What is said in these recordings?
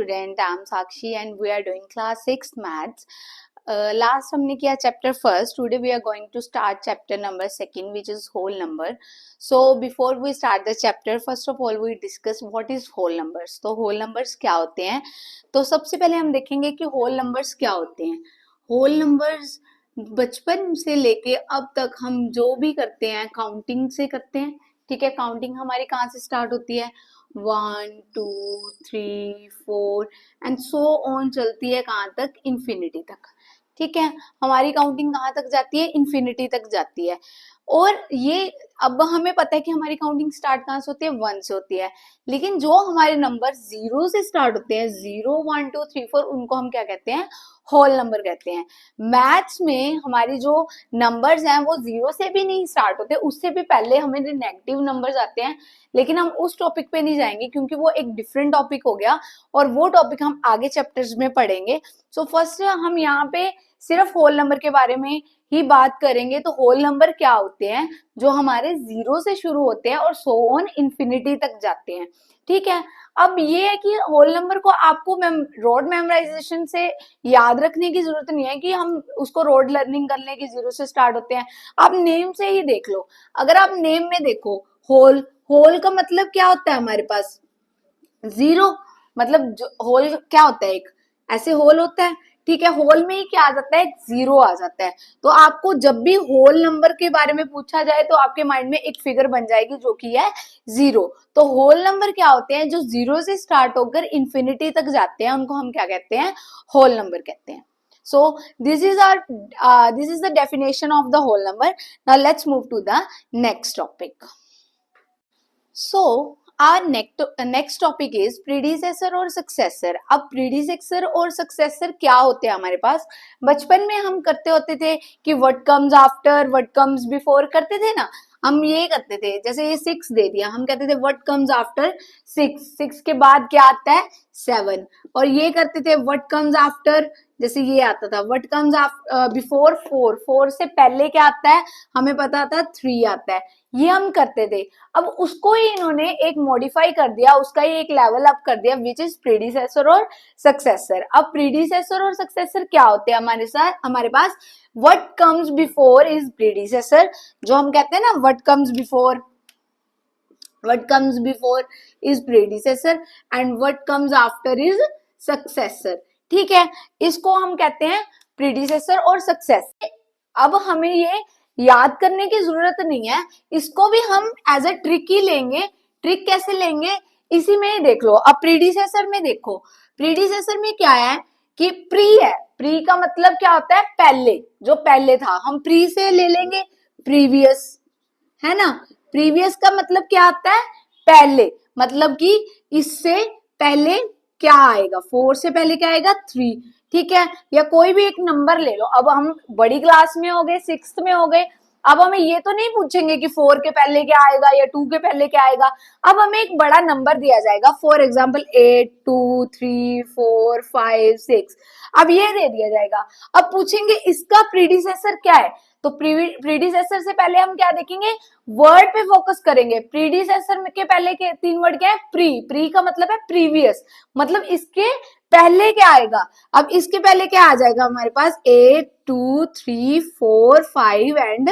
student, I'm Sakshi and we are doing class 6 maths. Last हमने किया chapter first. Today we are going to start chapter number second, which is whole number. So before we start the chapter, first of all we discuss what is whole numbers. तो whole numbers क्या होते हैं? तो सबसे पहले हम देखेंगे कि whole numbers क्या होते हैं. whole numbers बचपन से लेके अब तक हम जो भी करते हैं काउंटिंग से करते हैं. ठीक है, काउंटिंग हमारी कहाँ से स्टार्ट होती है? 1 2 3 4 एंड सो ऑन चलती है कहाँ तक? इन्फिनिटी तक. ठीक है, हमारी काउंटिंग कहाँ तक जाती है? इन्फिनिटी तक जाती है. और ये अब हमें पता है कि हमारी काउंटिंग स्टार्ट कहाँ से होती है? 1 से होती है. लेकिन जो हमारे नंबर 0 से स्टार्ट होते हैं, 0 1 2 3 4, उनको हम क्या कहते हैं? होल नंबर कहते हैं. मैथ्स में हमारी जो नंबर्स हैं वो 0 से भी नहीं स्टार्ट होते, उससे भी पहले हमें नेगेटिव नंबर्स आते हैं. लेकिन हम उस टॉपिक पे नहीं जाएंगे क्योंकि वो एक डिफरेंट टॉपिक हो गया और वो टॉपिक हम आगे चैप्टर्स में पढ़ेंगे. सो फर्स्ट हम यहाँ पे सिर्फ होल नंबर के बारे में ही बात करेंगे. तो होल नंबर क्या होते हैं? जो हमारे 0 से शुरू होते हैं और सो ऑन इन्फिनिटी तक जाते हैं. ठीक है, अब ये है कि होल नंबर को आपको रोड मेमोराइजेशन से याद रखने की जरूरत नहीं है कि हम उसको रोड लर्निंग कर लें कि 0 से स्टार्ट होते हैं. आप नेम से ही देख लो. अगर आप नेम में देखो होल, होल का मतलब क्या होता है हमारे पास? 0. मतलब होल क्या होता है? एक ऐसे होल होता है. ठीक है, होल में ही क्या आ जाता है? 0 आ जाता है. तो आपको जब भी होल नंबर के बारे में पूछा जाए तो आपके माइंड में एक फिगर बन जाएगी जो कि है 0. तो होल नंबर क्या होते हैं? जो 0 से स्टार्ट होकर इन्फिनिटी तक जाते हैं उनको हम क्या कहते हैं? होल नंबर कहते हैं. So this is the definition of the whole number. Now let's move to the next topic. So our next topic is predecessor और successor. अब predecessor और successor क्या होते हैं हमारे पास? बचपन में हम करते होते थे कि what comes after, what comes before करते थे ना. हम ये करते थे, जैसे ये 6 दे दिया, हम कहते थे what comes after 6. 6 के बाद क्या आता है? 7. और ये करते थे what comes after, जैसे ये आता था what comes before 4. 4 से पहले क्या आता है? हमें पता था 3 आता है. ये हम करते थे. अब उसको ही इन्होंने एक मॉडिफाई कर दिया, उसका ही एक लेवल अप कर दिया, विच इज प्रीडिसेसर और सक्सेसर. अब प्रीडिसेसर और सक्सेसर क्या होते हैं हमारे पास? What comes before is predecessor. जो हम कहते हैं ना what comes before is predecessor and what comes after is successor. ठीक है, इसको हम कहते हैं प्रीडिसेसर और सक्सेसर. अब हमें ये याद करने की जरूरत नहीं है, इसको भी हम एज ए ट्रिक ही लेंगे. ट्रिक कैसे लेंगे? इसी में ही देख लो. अब प्रीडिसेसर में देखो, प्रीडिसेसर में क्या है कि प्री है. प्री का मतलब क्या होता है? पहले, जो पहले था. हम प्री से ले लेंगे प्रीवियस, है ना. प्रीवियस का मतलब क्या आता है? पहले. मतलब कि इससे पहले क्या आएगा? 4 से पहले क्या आएगा? 3. ठीक है, या कोई भी एक नंबर ले लो. अब हम बड़ी क्लास में हो गए, 6th में हो गए. अब हमें ये तो नहीं पूछेंगे कि 4 के पहले क्या आएगा या 2 के पहले क्या आएगा. अब हमें एक बड़ा नंबर दिया जाएगा, फॉर एग्जाम्पल 8 2 3 4 5 6. अब ये दे दिया जाएगा. अब पूछेंगे इसका प्रीडिसेसर क्या है? तो प्रीडिसेसर से पहले हम क्या देखेंगे? वर्ड पे फोकस करेंगे. प्रीडिसेसर के पहले के 3 वर्ड क्या है? प्री. प्री का मतलब है प्रीवियस, मतलब इसके पहले क्या आएगा? अब इसके पहले क्या आ जाएगा हमारे पास? 8 2 3 4 5 एंड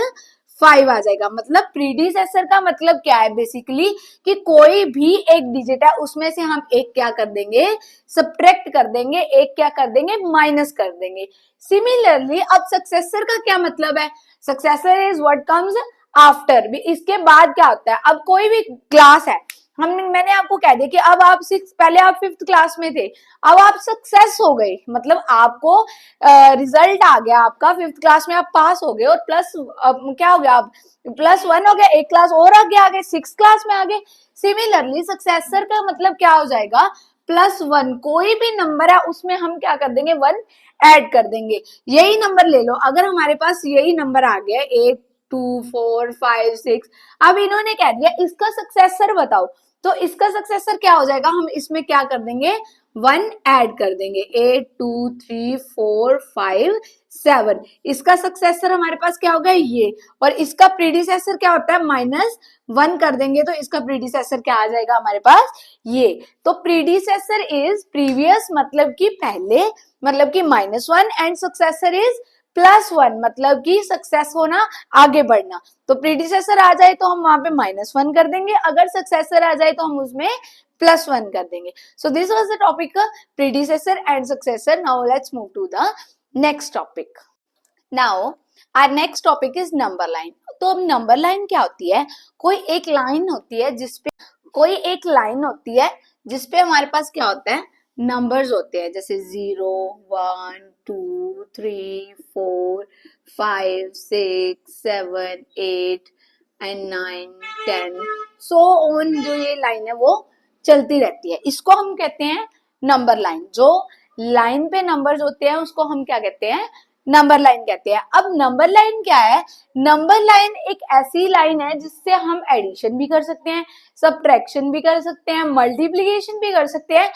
5 आ जाएगा. मतलब प्रीडिसेसर का मतलब क्या है? बेसिकली कि कोई भी एक डिजिट है, उसमें से हम एक क्या कर देंगे? सब्ट्रैक्ट कर देंगे. एक क्या कर देंगे? माइनस कर देंगे. सिमिलरली अब सक्सेसर का क्या मतलब है? Successor is what comes after. इसके बाद क्या होता है? अब कोई भी क्लास है, मैंने आपको कह दिया कि अब आप पहले आप 5th क्लास में थे, अब आप सक्सेस हो गए, मतलब आपको रिजल्ट आ गया आपका, 5th क्लास में आप पास हो गए और प्लस क्या हो गया? आप +1 हो गया, एक क्लास और आ गए, 6th क्लास में आ गए. सिमिलरली सक्सेसर का मतलब क्या हो जाएगा? +1. कोई भी नंबर है उसमें हम क्या कर देंगे? 1 ऐड कर देंगे. यही नंबर ले लो, अगर हमारे पास यही नंबर आ गया 8 2 4 5 6. अब इन्होंने कह दिया इसका सक्सेसर बताओ, तो इसका सक्सेसर क्या हो जाएगा? हम इसमें क्या कर देंगे? 1 ऐड कर देंगे, 8 2 3 4 5 7, इसका सक्सेसर हमारे पास क्या होगा ये, और इसका प्रीडिसेसर क्या होता है -1 कर देंगे तो इसका प्रीडिसेसर क्या आ जाएगा हमारे पास ये। तो प्रीडिसेसर इज प्रीवियस मतलब कि पहले, मतलब कि -1, एंड सक्सेसर इज +1 मतलब कि सक्सेस होना, आगे बढ़ना। तो प्रीडिसेसर आ जाए तो हम वहां पे -1 कर देंगे, अगर सक्सेसर आ जाए तो हम उसमें +1 कर देंगे। So this was the topic predecessor and successor. Now let's move to the next topic. Now our next topic is number line. तो अब नंबर लाइन क्या होती है, कोई एक लाइन होती है जिसपे, कोई एक लाइन होती है जिसपे हमारे पास क्या होता है, नंबर्स होते हैं, जैसे 0 1 2 3 4 5 6 7 8 एंड 9 10 सो ऑन, जो ये लाइन है वो चलती रहती है, इसको हम कहते हैं नंबर लाइन। जो लाइन पे नंबर्स होते हैं उसको हम क्या कहते हैं, नंबर लाइन कहते हैं। अब नंबर लाइन क्या है, नंबर लाइन एक ऐसी लाइन है जिससे हम एडिशन भी कर सकते हैं, सब्ट्रैक्शन भी कर सकते हैं, मल्टीप्लिकेशन भी कर सकते हैं।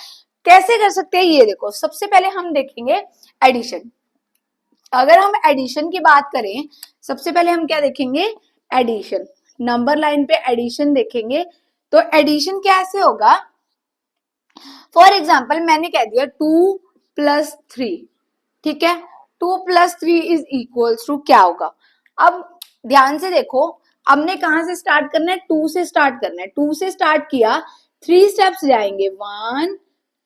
कैसे कर सकते हैं ये देखो, सबसे पहले हम देखेंगे एडिशन। अगर हम एडिशन की बात करें, सबसे पहले हम क्या देखेंगे, एडिशन, नंबर लाइन पे एडिशन देखेंगे। तो एडिशन कैसे होगा, फॉर एग्जाम्पल मैंने कह दिया 2 + 3, ठीक है, 2 + 3 इज इक्वल्स टू क्या होगा। अब ध्यान से देखो, हमने कहां से स्टार्ट करना है, 2 से स्टार्ट करना है, 2 से स्टार्ट किया, 3 स्टेप्स जाएंगे, 1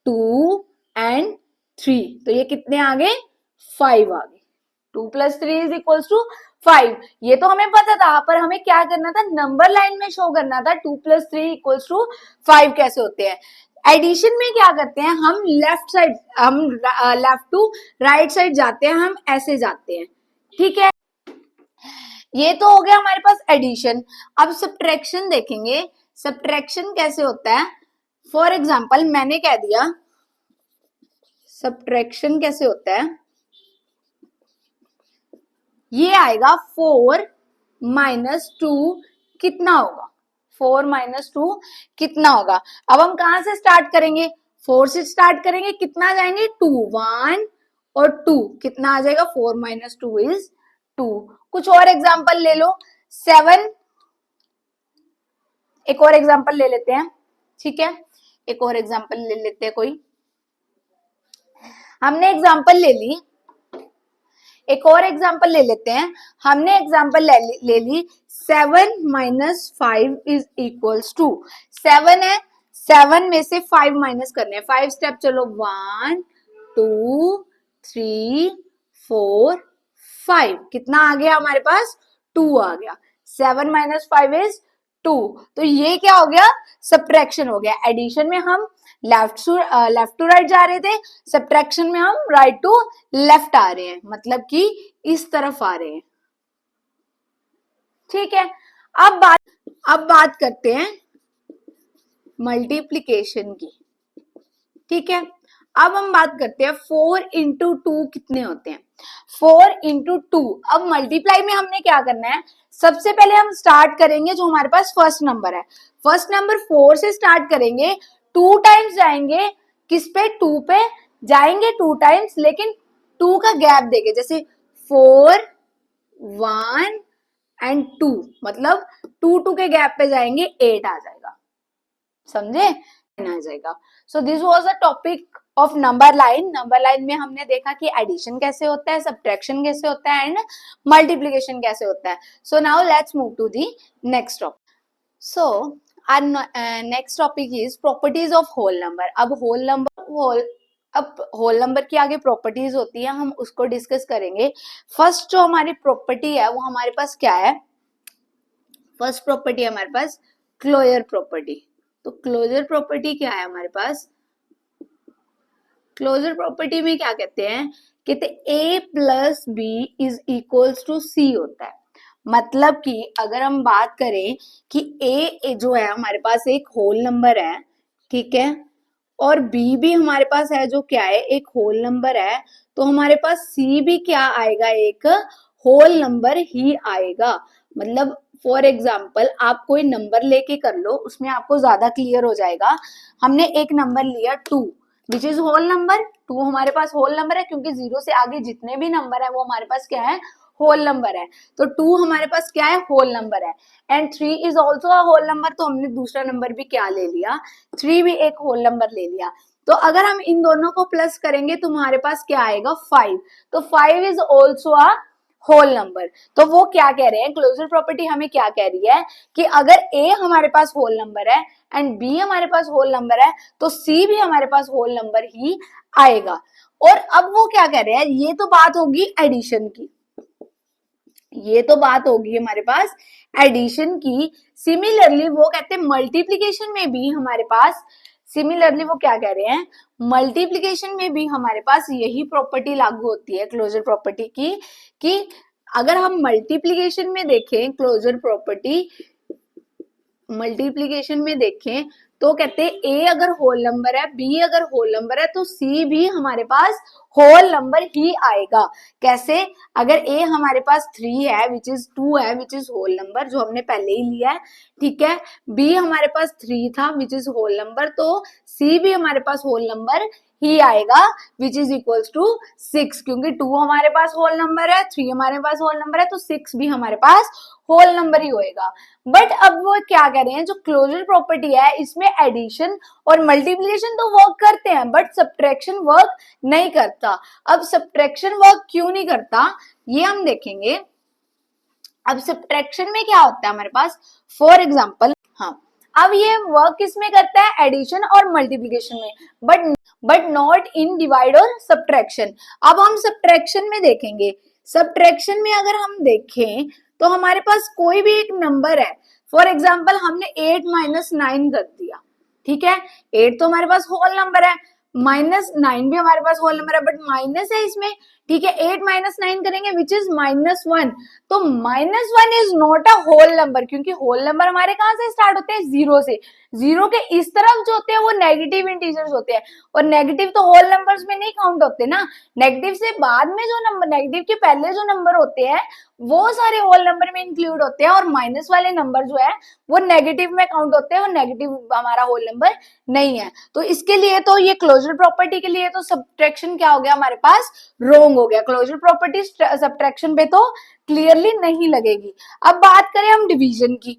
2 एंड 3, तो ये कितने आ गए, 5 आ गए। 2 + 3 इज इक्वल्स टू 5, ये तो हमें पता था, पर हमें क्या करना था, नंबर लाइन में शो करना था 2 + 3 इक्वल्स टू 5 कैसे होते हैं। एडिशन में क्या करते हैं, हम लेफ्ट साइड, हम लेफ्ट टू राइट साइड जाते हैं, हम ऐसे जाते हैं, ठीक है। ये तो हो गया हमारे पास एडिशन। अब सब्ट्रैक्शन देखेंगे, सब्ट्रैक्शन कैसे होता है। फॉर एग्जाम्पल मैंने कह दिया, सब्ट्रैक्शन कैसे होता है, ये आएगा 4 - 2 कितना होगा, 4 - 2 कितना होगा। अब हम कहां से स्टार्ट करेंगे, 4 से स्टार्ट करेंगे, कितना जाएंगे 2, 1 और 2, कितना आ जाएगा 4 - 2 इज 2। कुछ और एग्जांपल ले लो, 7, एक और एग्जांपल ले लेते हैं, ठीक है, एक और एग्जांपल ले लेते हैं कोई, हमने एग्जांपल ले ली, एक और एग्जांपल ले लेते हैं, हमने एग्जांपल ले ली 7 - 5 इज इक्वल्स टू, 7 है, 7 में से 5 माइनस करने हैं, 5 स्टेप चलो, 1 2 3 4 5, कितना आ गया हमारे पास 2 आ गया, 7 - 5 इज 2। तो ये क्या हो गया, सब्ट्रैक्शन हो गया। एडिशन में हम लेफ्ट टू राइट जा रहे थे, सब्ट्रैक्शन में हम राइट टू लेफ्ट आ रहे हैं, मतलब कि इस तरफ आ रहे हैं, ठीक है। अब बात करते हैं मल्टीप्लीकेशन की, ठीक है। अब हम बात करते हैं 4 × 2 कितने होते हैं, 4 × 2। अब मल्टीप्लाई में हमने क्या करना है, सबसे पहले हम स्टार्ट करेंगे जो हमारे पास फर्स्ट नंबर है, फर्स्ट नंबर 4 से स्टार्ट करेंगे, 2 टाइम्स जाएंगे, किस पे 2 पे जाएंगे 2 टाइम्स, लेकिन 2 का गैप देंगे, जैसे 4 1 एंड 2, मतलब 2 के गैप पे जाएंगे, 8 आ जाएगा, समझे, आ जाएगा। सो this was the topic of number line. Number line में हमने देखा कि एडिशन कैसे होता है, सब्ट्रैक्शन कैसे होता है एंड मल्टीप्लिकेशन कैसे होता है। So now let's move to the next topic. So our next topic is properties of whole number. अब होल नंबर की आगे प्रॉपर्टीज होती है, हम उसको डिस्कस करेंगे। फर्स्ट जो हमारी प्रॉपर्टी है वो हमारे पास क्या है, फर्स्ट प्रॉपर्टी है हमारे पास क्लोजर प्रॉपर्टी। तो क्लोजर प्रॉपर्टी क्या है हमारे पास, क्लोजर प्रॉपर्टी में क्या कहते हैं, कहते a + b is equals to c होता है। मतलब कि अगर हम बात करें कि a जो है हमारे पास एक होल नंबर है, ठीक है, और b भी हमारे पास है जो क्या है, एक होल नंबर है, तो हमारे पास c भी क्या आएगा, एक होल नंबर ही आएगा। मतलब फॉर एग्जाम्पल आप कोई नंबर लेके कर लो, उसमें आपको ज्यादा क्लियर हो जाएगा। हमने एक नंबर लिया 2, विच इज होल नंबर। 2 हमारे पास होल नंबर है क्योंकि 0 से आगे जितने भी नंबर है वो हमारे पास क्या है, होल नंबर है। तो 2 हमारे पास क्या है, होल नंबर है। And 3 is also a whole number, तो हमने दूसरा नंबर भी क्या ले लिया, 3 भी एक होल नंबर ले लिया। तो अगर हम इन दोनों को प्लस करेंगे तो हमारे पास क्या आएगा, 5। तो 5 is also a whole number. तो वो क्या कह रहे हैं, क्लोजर प्रॉपर्टी हमें क्या कह रही है कि अगर ए हमारे पास होल नंबर है एंड बी हमारे पास होल नंबर है तो सी भी हमारे पास होल नंबर ही आएगा। और अब वो क्या कह रहे हैं, ये तो बात होगी एडिशन की, ये तो बात होगी हमारे पास एडिशन की। सिमिलरली वो कहते हैं मल्टीप्लीकेशन में भी हमारे पास, सिमिलरली वो क्या कह रहे हैं, मल्टीप्लीकेशन में भी हमारे पास यही प्रॉपर्टी लागू होती है क्लोजर प्रॉपर्टी की, कि अगर हम मल्टीप्लीकेशन में देखें क्लोजर प्रॉपर्टी, मल्टीप्लीकेशन में देखें तो कहते हैं ए अगर होल नंबर है, बी अगर होल नंबर है, तो सी भी हमारे पास होल नंबर ही आएगा। कैसे, अगर ए हमारे पास 3 है विच इज 2 है विच इज होल नंबर, जो हमने पहले ही लिया है, ठीक है। बी हमारे पास 3 था विच इज होल नंबर, तो सी भी हमारे पास होल नंबर ही आएगा विच इज इक्वल्स टू 6, क्योंकि 2 हमारे पास होल नंबर है, 3 हमारे पास होल नंबर है, तो 6 भी हमारे पास होल नंबर ही होएगा। बट अब वो क्या कह रहे हैं, जो क्लोजर प्रॉपर्टी है इसमें एडिशन और मल्टीप्लिकेशन तो वर्क करते हैं बट सब्ट्रैक्शन वर्क नहीं करता। अब सब्ट्रैक्शन वर्क क्यों नहीं करता ये हम देखेंगे। अब सब्ट्रैक्शन में क्या होता है हमारे पास, फॉर एग्जाम्पल, हाँ, अब ये वर्क किसमें करता है, एडिशन और मल्टीप्लिकेशन में, बट नॉट इन डिवाइड और सब्ट्रैक्शन। अब हम सब्ट्रैक्शन में देखेंगे, सब्ट्रैक्शन में अगर हम देखें तो हमारे पास कोई भी एक नंबर है, फॉर एग्जाम्पल हमने 8 माइनस 9 कर दिया, ठीक है। 8 तो हमारे पास होल नंबर है, माइनस 9 भी हमारे पास होल नंबर है बट माइनस है इसमें, ठीक है। 8 माइनस 9 करेंगे विच इज -1, तो -1 is not a whole number, क्योंकि होल नंबर हमारे कहां से स्टार्ट होते हैं, 0 से। 0 के इस तरफ जो होते हैं वो नेगेटिव इंटीजर्स होते हैं, और नेगेटिव तो होल नंबर्स में नहीं काउंट होते ना। नेगेटिव से बाद में जो नंबर, नेगेटिव के पहले जो नंबर होते हैं वो सारे होल नंबर में इंक्लूड होते हैं, और माइनस वाले नंबर जो है वो नेगेटिव में काउंट होते हैं, और नेगेटिव हमारा होल नंबर नहीं है। तो इसके लिए तो ये क्लोजर प्रॉपर्टी के लिए तो सब्ट्रैक्शन क्या हो गया हमारे पास, रोंग हो गया। क्लोजर प्रॉपर्टी सब्ट्रैक्शन पे तो क्लियरली नहीं लगेगी। अब बात करें हम डिवीजन की,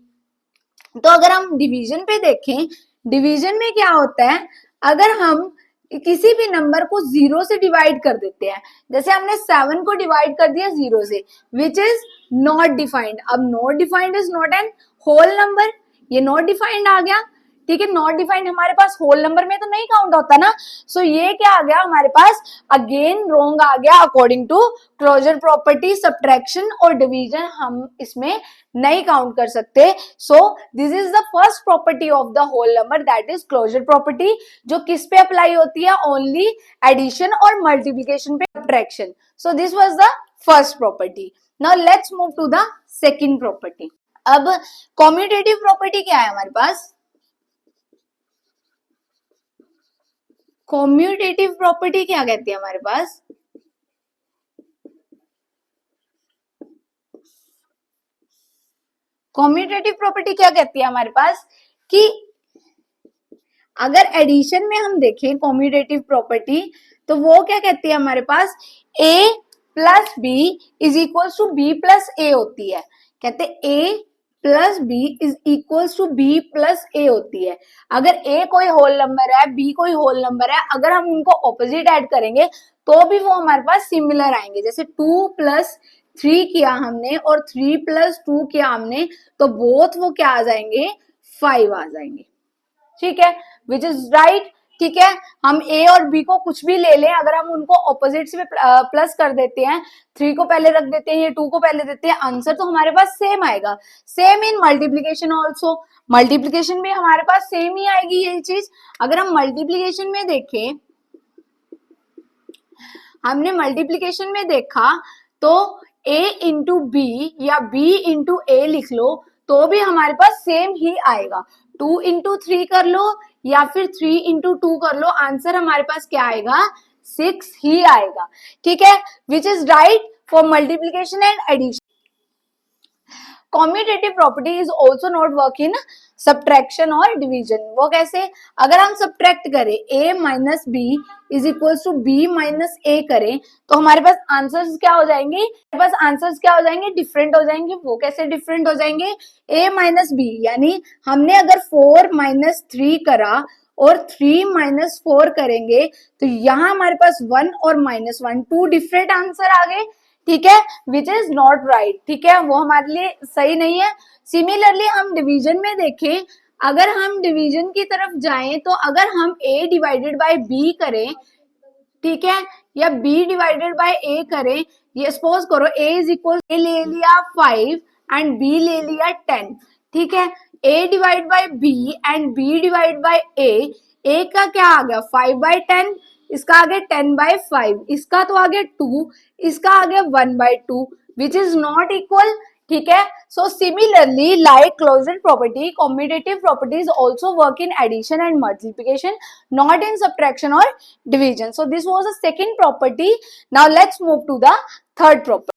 तो अगर हम डिवीजन पे देखें, डिवीजन में क्या होता है, अगर हम किसी भी नंबर को 0 से डिवाइड कर देते हैं, जैसे हमने 7 को डिवाइड कर दिया 0 से, विच इज नॉट डिफाइंड। अब not defined is not an whole number, ये नॉट डिफाइंड आ गया, ठीक है। नॉट डिफाइंड हमारे पास होल नंबर में तो नहीं काउंट होता ना, सो ये क्या आ गया हमारे पास, अगेन रोंग आ गया according to closure property. Subtraction और डिवीजन हम इसमें नहीं काउंट कर सकते। So this is the first property of the whole number, that is closure property, जो किस पे अप्लाई होती है, ओनली एडिशन और मल्टीप्लिकेशन पे, subtraction. So this was the first property. Now let's move to the second property. अब commutative property क्या है हमारे पास, कॉम्यूटेटिव प्रॉपर्टी क्या कहती है हमारे पास, कॉम्यूटेटिव प्रॉपर्टी क्या कहती है हमारे पास, कि अगर एडिशन में हम देखें कॉम्यूटेटिव प्रॉपर्टी, तो वो क्या कहती है हमारे पास, a plus b is equal to b plus a होती है। कहते a plus b is equal to b plus a होती है। अगर a कोई होल नंबर है, b कोई होल नंबर है, अगर हम उनको ऑपोजिट ऐड करेंगे तो भी वो हमारे पास सिमिलर आएंगे। जैसे 2 प्लस 3 किया हमने और 3 प्लस 2 किया हमने, तो बोथ वो क्या आ जाएंगे, 5 आ जाएंगे, ठीक है, विच इज राइट। ठीक है, हम ए और बी को कुछ भी ले लें, अगर हम उनको ऑपोजिट में प्लस कर देते हैं, 3 को पहले रख देते हैं, 2 को पहले देते हैं, आंसर तो हमारे पास सेम आएगा। Same in multiplication also, multiplication में हमारे पास सेम ही आएगी यही चीज। अगर हम मल्टीप्लीकेशन में देखें, हमने मल्टीप्लीकेशन में देखा तो a इंटू बी या b इंटू ए लिख लो तो भी हमारे पास सेम ही आएगा। 2 इंटू 3 कर लो या फिर 3 इंटू 2 कर लो, आंसर हमारे पास क्या आएगा, 6 ही आएगा। ठीक है, which is right for multiplication and addition. Commutative property is also not work in subtraction और डिवीजन। वो कैसे? अगर हम सब्ट्रैक्ट करें a minus b is equal to b minus a करें तो हमारे पास आंसर्स क्या हो जाएंगे? हमारे पास आंसर्स क्या हो जाएंगे? डिफरेंट हो जाएंगे। वो कैसे डिफरेंट हो जाएंगे? a माइनस बी यानी हमने अगर 4 माइनस 3 करा और 3 माइनस 4 करेंगे तो यहाँ हमारे पास 1 और माइनस 1 टू डिफरेंट आंसर आ गए, ठीक है, विच इज नॉट राइट, ठीक है, वो हमारे लिए सही नहीं है। सिमिलरली हम डिवीजन में देखें, अगर हम डिवीजन की तरफ जाएं तो अगर हम a डिवाइडेड बाय b करें, ठीक है, या b डिवाइडेड बाय a करें, ये सपोज करो a इज इक्वल a ले लिया 5 एंड b ले लिया 10, ठीक है, a divide by b and b divide by a का क्या आ गया 5 बाय 10, इसका आ गया 10 बाय 5, इसका तो आ गया 2, इसका आ गया 1 by 2 which is not equal, ठीक है। So similarly like closure property, commutative properties also work in addition and multiplication, not in subtraction और division. So this was the second property. Now let's move to the third property.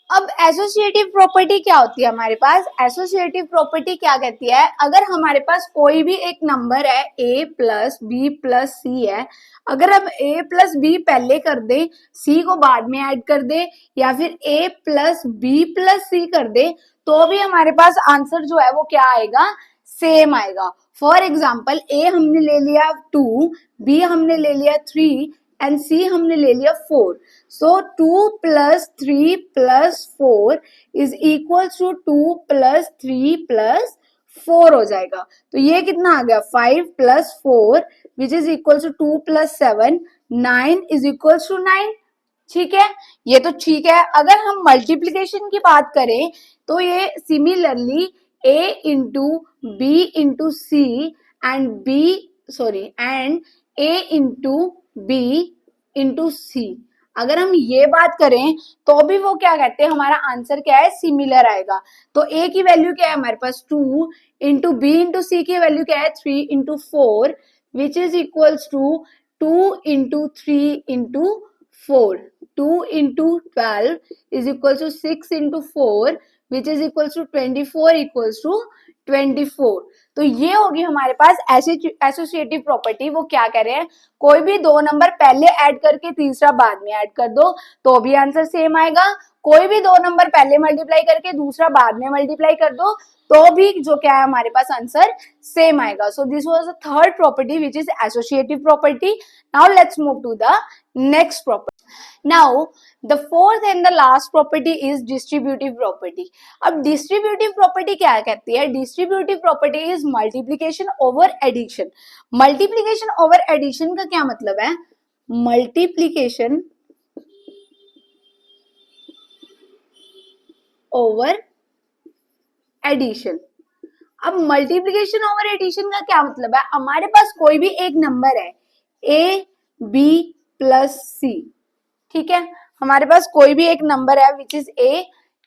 अब associative property क्या होती है हमारे पास? Associative property क्या कहती है? अगर हमारे पास कोई भी एक नंबर है a प्लस बी प्लस सी है, अगर हम a प्लस बी पहले कर दे, c को बाद में ऐड कर दे, या फिर a प्लस बी प्लस सी कर दे, तो भी हमारे पास आंसर जो है वो क्या आएगा? सेम आएगा। फॉर एग्जाम्पल a हमने ले लिया 2, b हमने ले लिया 3 एंड c हमने ले लिया 4। So 2 plus 3 plus 4 is equal to 2 plus 3 plus 4 हो जाएगा। तो ये कितना आ गया 5 plus 4 which is equal to 2 plus 7, 9 is equal to 9, ठीक है, ये तो ठीक है। अगर हम मल्टीप्लीकेशन की बात करें तो ये similarly a into B into c and b and a into B into c, अगर हम ये बात करें तो भी वो क्या कहते हैं, हमारा आंसर क्या है? सिमिलर आएगा। तो a की वैल्यू क्या है हमारे पास 2 इंटू बी इंटू सी की वैल्यू क्या है 3 into 4 which is equals to 2 into 3 into 4, 2 इंटू 12 is equal to 6 into 4 which is equals to 24 equals to 24। तो ये होगी हमारे पास एसोसिएटिव प्रॉपर्टी। वो क्या कह रहे हैं, कोई भी दो नंबर पहले ऐड करके तीसरा बाद में ऐड कर दो तो भी आंसर सेम आएगा, कोई भी दो नंबर पहले मल्टीप्लाई करके दूसरा बाद में मल्टीप्लाई कर दो तो भी जो क्या है हमारे पास आंसर सेम आएगा। So this was the third property which is associative property. Now let's move to the next property. Now the fourth and the last property is distributive property. अब distributive property क्या कहती है? Distributive property is multiplication over addition. Multiplication over addition का क्या मतलब है? Multiplication over addition. अब multiplication over addition का क्या मतलब है? हमारे पास कोई भी एक नंबर है a b प्लस c, ठीक है, हमारे पास कोई भी एक नंबर है which is a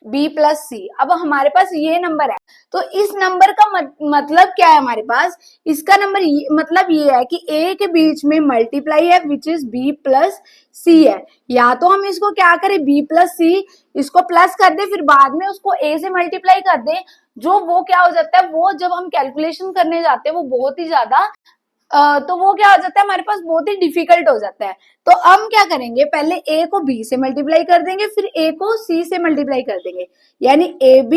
b plus c. अब हमारे पास ये नंबर है तो इस नंबर का मतलब क्या है हमारे पास? इसका नंबर मतलब ये है कि a के बीच में मल्टीप्लाई है विच इज b प्लस सी है। या तो हम इसको क्या करें b प्लस सी, इसको प्लस कर दे फिर बाद में उसको a से मल्टीप्लाई कर दे, जो वो क्या हो जाता है, वो जब हम कैलकुलेशन करने जाते हैं वो बहुत ही ज्यादा तो वो क्या हो जाता है हमारे पास बहुत ही डिफिकल्ट हो जाता है। तो हम क्या करेंगे, पहले a को b से मल्टीप्लाई कर देंगे फिर a को c से मल्टीप्लाई कर देंगे, यानी ab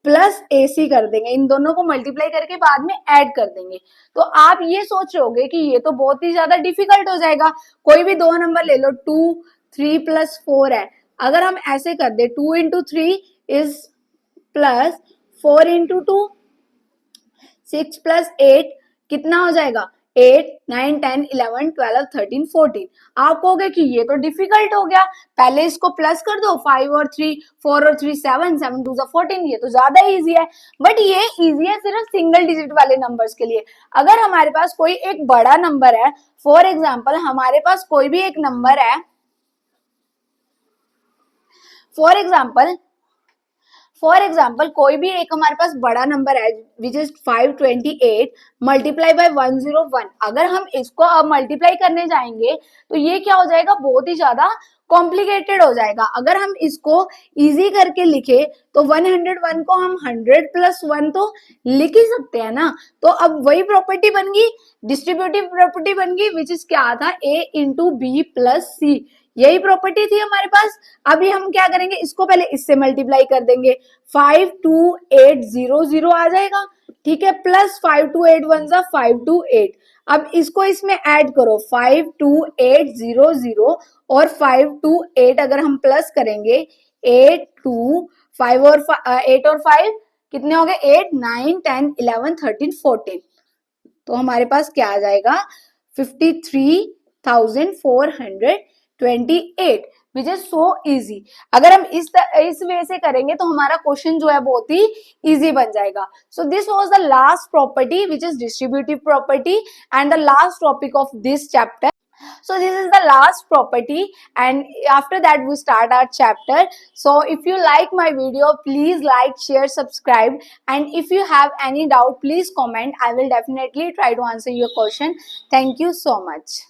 प्लस ac कर देंगे, इन दोनों को मल्टीप्लाई करके बाद में ऐड कर देंगे। तो आप ये सोच रहे होगे कि ये तो बहुत ही ज्यादा डिफिकल्ट हो जाएगा, कोई भी दो नंबर ले लो 2 3 प्लस 4 है, अगर हम ऐसे कर दे 2 into 3 is plus 4 into 2 6 plus 8 कितना हो जाएगा 8 9 10 11 12 13 14। आप कहोगे कि ये तो डिफिकल्ट हो गया, पहले इसको प्लस कर दो 5 और 3 4 और 3 7 7 2 14, ये तो ज्यादा इजी है। बट ये इजी है सिर्फ सिंगल डिजिट वाले नंबर्स के लिए। अगर हमारे पास कोई एक बड़ा नंबर है, फॉर एग्जाम्पल हमारे पास कोई भी एक नंबर है, फॉर एग्जाम्पल कोई भी एक हमारे पास बड़ा नंबर है विच इज 528 मल्टीप्लाई बाय 101, अगर हम इसको अब मल्टीप्लाई करने जाएंगे तो ये क्या हो जाएगा, बहुत ही ज्यादा कॉम्प्लिकेटेड हो जाएगा। अगर हम इसको इजी करके लिखे तो 101 को हम 100 प्लस 1 तो लिख ही सकते हैं ना। तो अब वही प्रॉपर्टी बन गई, डिस्ट्रीब्यूटिव प्रॉपर्टी बन गई, विच इज क्या था, a इंटू बी प्लस सी, यही प्रॉपर्टी थी हमारे पास। अभी हम क्या करेंगे, इसको पहले इससे मल्टीप्लाई कर देंगे, 52800 आ जाएगा, ठीक है, प्लस 528 जा 528। अब इसको इसमें ऐड करो, 52800 और 528 अगर हम प्लस करेंगे, 8 और 5 कितने हो गए, 8 9 10 11 13 14, तो हमारे पास क्या आ जाएगा, 53,428, विच इज सो इजी। अगर हम इस वे से करेंगे तो हमारा क्वेश्चन जो है बहुत ही इजी बन जाएगा। सो this was the last property which is distributive property and the last topic of this chapter. So this is the last property, and after that we start our chapter. So if you like my video, please like, share, subscribe, and if you have any doubt, please comment. I will definitely try to answer your question. Thank you so much.